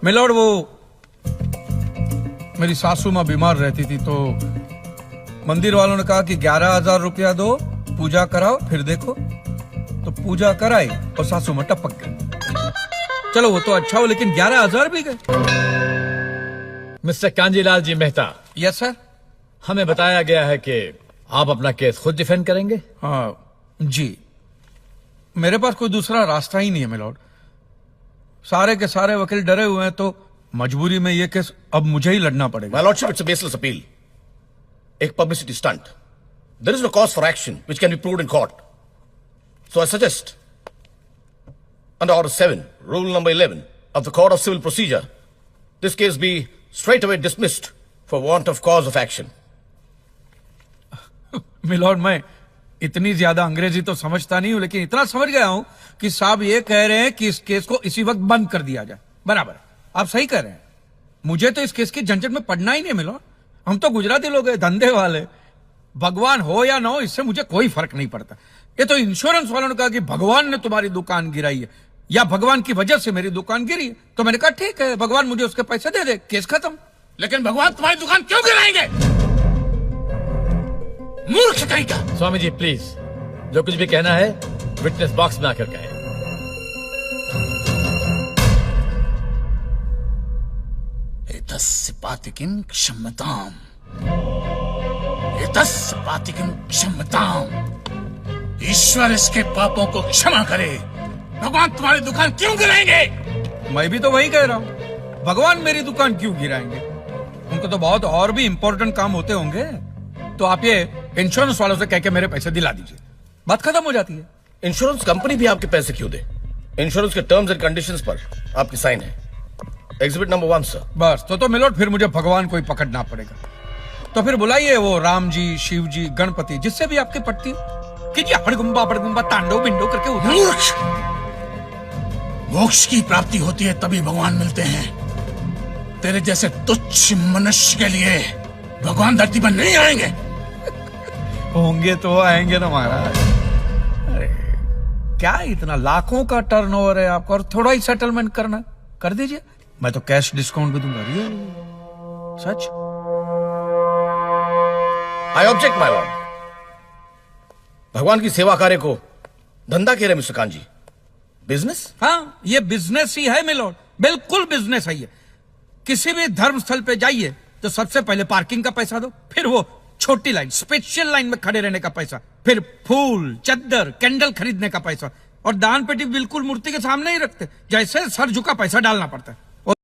Milord, वो मेरी सासू माँ बीमार रहती थी तो मंदिर वालों ने कहा कि 11,000 रुपया दो, पूजा कराओ, फिर देखो। तो पूजा कराई और सासू माँ टपक गई। चलो वो तो अच्छा हो, लेकिन 11,000 भी गए। मिस्टर कांजीलाल जी मेहता, यस सर। हमें बताया गया है कि आप अपना केस खुद डिफेंड करेंगे। हाँ जी, मेरे पास कोई दूसरा रास्ता ही नहीं है मिलॉर्ड। सारे के सारे वकील डरे हुए हैं, तो मजबूरी में ये केस अब मुझे ही लड़ना पड़ेगा। My lordship, it's a baseless appeal. एक publicity stunt. There is no cause for action which can be proved in court. So I suggest, under Order 7, Rule number 11 of the Code of Civil Procedure, this case be straightaway dismissed for want of cause of action. Milord, मैं इतनी ज्यादा अंग्रेजी तो समझता नहीं हूं, लेकिन इतना समझ गया हूं कि साहब ये कह रहे हैं कि इस केस को इसी वक्त बंद कर दिया जाए। बराबर, आप सही कह रहे हैं। मुझे तो इस केस की झंझट में पड़ना ही नहीं मिलॉर्ड। हम तो गुजराती लोग हैं, धंधे वाले। भगवान हो या ना हो, इससे मुझे कोई फर्क नहीं पड़ता। ये तो इंश्योरेंस वालों ने कहा कि भगवान ने तुम्हारी दुकान गिराई है या भगवान की वजह से मेरी दुकान गिरी है, तो मैंने कहा ठीक है, भगवान मुझे उसके पैसे दे दे, केस खत्म। लेकिन भगवान तुम्हारी दुकान क्यों गिराएंगे? मूर्ख कहीं का। स्वामी जी प्लीज, जो कुछ भी कहना है विटनेस बॉक्स में आकर कहें। एतस्य पातिकीं क्षम्यताम्, एतस्य पातिकीं क्षम्यताम्। ईश्वर इसके पापों को क्षमा करे। भगवान तुम्हारी दुकान क्यों गिराएंगे? मैं भी तो वही कह रहा हूं, भगवान मेरी दुकान क्यों गिराएंगे? उनको तो बहुत और भी इंपॉर्टेंट काम होते होंगे। तो आप ये इंश्योरेंस वालों से कह के मेरे पैसे दिला दीजिए, बात खत्म हो जाती है। इंश्योरेंस कंपनी भी आपके पैसे क्यों दे? इंश्योरेंस के टर्म्स एंड कंडीशंस पर आपकी साइन है। Exhibit number 1 sir. बस तो मिलोट, फिर मुझे भगवान को ही पकड़ना पड़ेगा। तो फिर बुलाइए वो राम जी, शिव जी, गणपति, जिससे भी आपकी पटती हो, कीजिए हड़गुम्बा तांडव बिंडो करके उधर। मूर्ख! मोक्ष की प्राप्ति होती है तभी भगवान मिलते हैं। तेरे जैसे तुच्छ मनुष्य के लिए भगवान धरती पर नहीं आएंगे। होंगे तो आएंगे ना महाराज। अरे क्या इतना लाखों का टर्नओवर है आपका, और थोड़ा ही सेटलमेंट करना, कर दीजिए। मैं तो कैश डिस्काउंट भी दूंगा। सच। I object my lord. भगवान की सेवा कार्य को धंधा कह रहे मिस्टर कांजी, बिजनेस? हाँ, ये बिजनेस ही है मिलोट, बिल्कुल बिजनेस है ये। किसी भी धर्म स्थल पे जाइए तो सबसे पहले पार्किंग का पैसा दो, फिर वो छोटी लाइन, स्पेशल लाइन में खड़े रहने का पैसा, फिर फूल, चद्दर, कैंडल खरीदने का पैसा, और दान पेटी बिल्कुल मूर्ति के सामने ही रखते, जैसे सर झुका पैसा डालना पड़ता है।